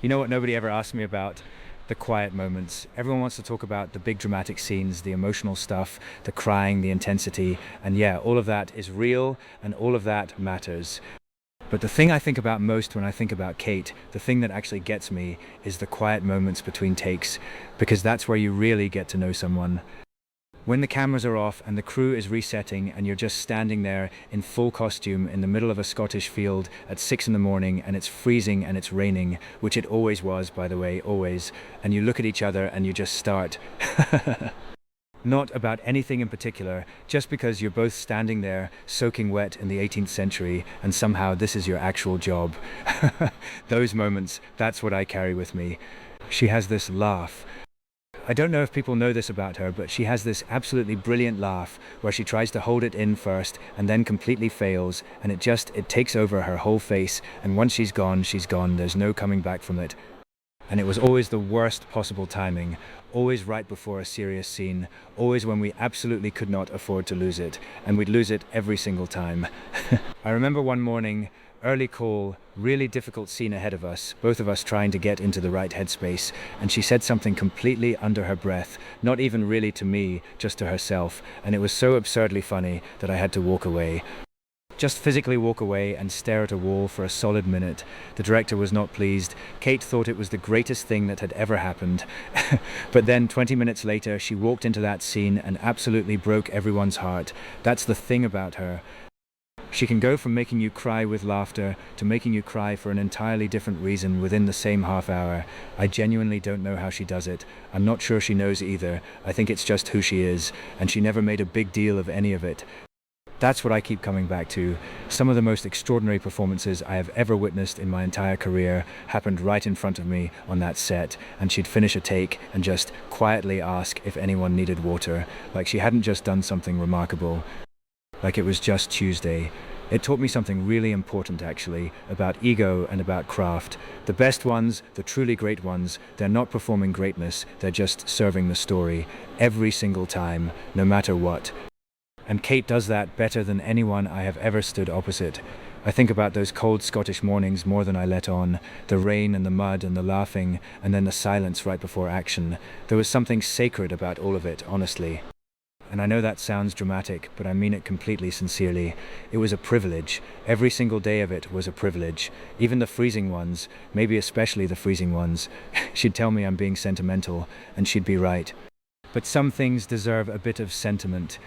You know what nobody ever asked me about? The quiet moments. Everyone wants to talk about the big dramatic scenes, the emotional stuff, the crying, the intensity, and yeah, all of that is real and all of that matters. But the thing I think about most when I think about Kate, the thing that actually gets me, is the quiet moments between takes, because that's where you really get to know someone. When the cameras are off and the crew is resetting and you're just standing there in full costume in the middle of a Scottish field at 6 in the morning and it's freezing and it's raining, which it always was, by the way, always, and you look at each other and you just start. Not about anything in particular, just because you're both standing there soaking wet in the 18th century and somehow this is your actual job. Those moments, that's what I carry with me. She has this laugh. I don't know if people know this about her, but she has this absolutely brilliant laugh where she tries to hold it in first and then completely fails, and it takes over her whole face, and once she's gone, there's no coming back from it. And it was always the worst possible timing, always right before a serious scene, always when we absolutely could not afford to lose it, and we'd lose it every single time. I remember one morning, early call, really difficult scene ahead of us, both of us trying to get into the right headspace, and she said something completely under her breath, not even really to me, just to herself, and it was so absurdly funny that I had to walk away. Just physically walk away and stare at a wall for a solid minute. The director was not pleased. Kate thought it was the greatest thing that had ever happened. But then 20 minutes later, she walked into that scene and absolutely broke everyone's heart. That's the thing about her. She can go from making you cry with laughter to making you cry for an entirely different reason within the same half hour. I genuinely don't know how she does it. I'm not sure she knows either. I think it's just who she is, and she never made a big deal of any of it. That's what I keep coming back to. Some of the most extraordinary performances I have ever witnessed in my entire career happened right in front of me on that set, and she'd finish a take and just quietly ask if anyone needed water, like she hadn't just done something remarkable, like it was just Tuesday. It taught me something really important, actually, about ego and about craft. The best ones, the truly great ones, they're not performing greatness, they're just serving the story, every single time, no matter what. And Kate does that better than anyone I have ever stood opposite. I think about those cold Scottish mornings more than I let on, the rain and the mud and the laughing, and then the silence right before action. There was something sacred about all of it, honestly. And I know that sounds dramatic, but I mean it completely sincerely. It was a privilege. Every single day of it was a privilege. Even the freezing ones, maybe especially the freezing ones. She'd tell me I'm being sentimental, and she'd be right. But some things deserve a bit of sentiment.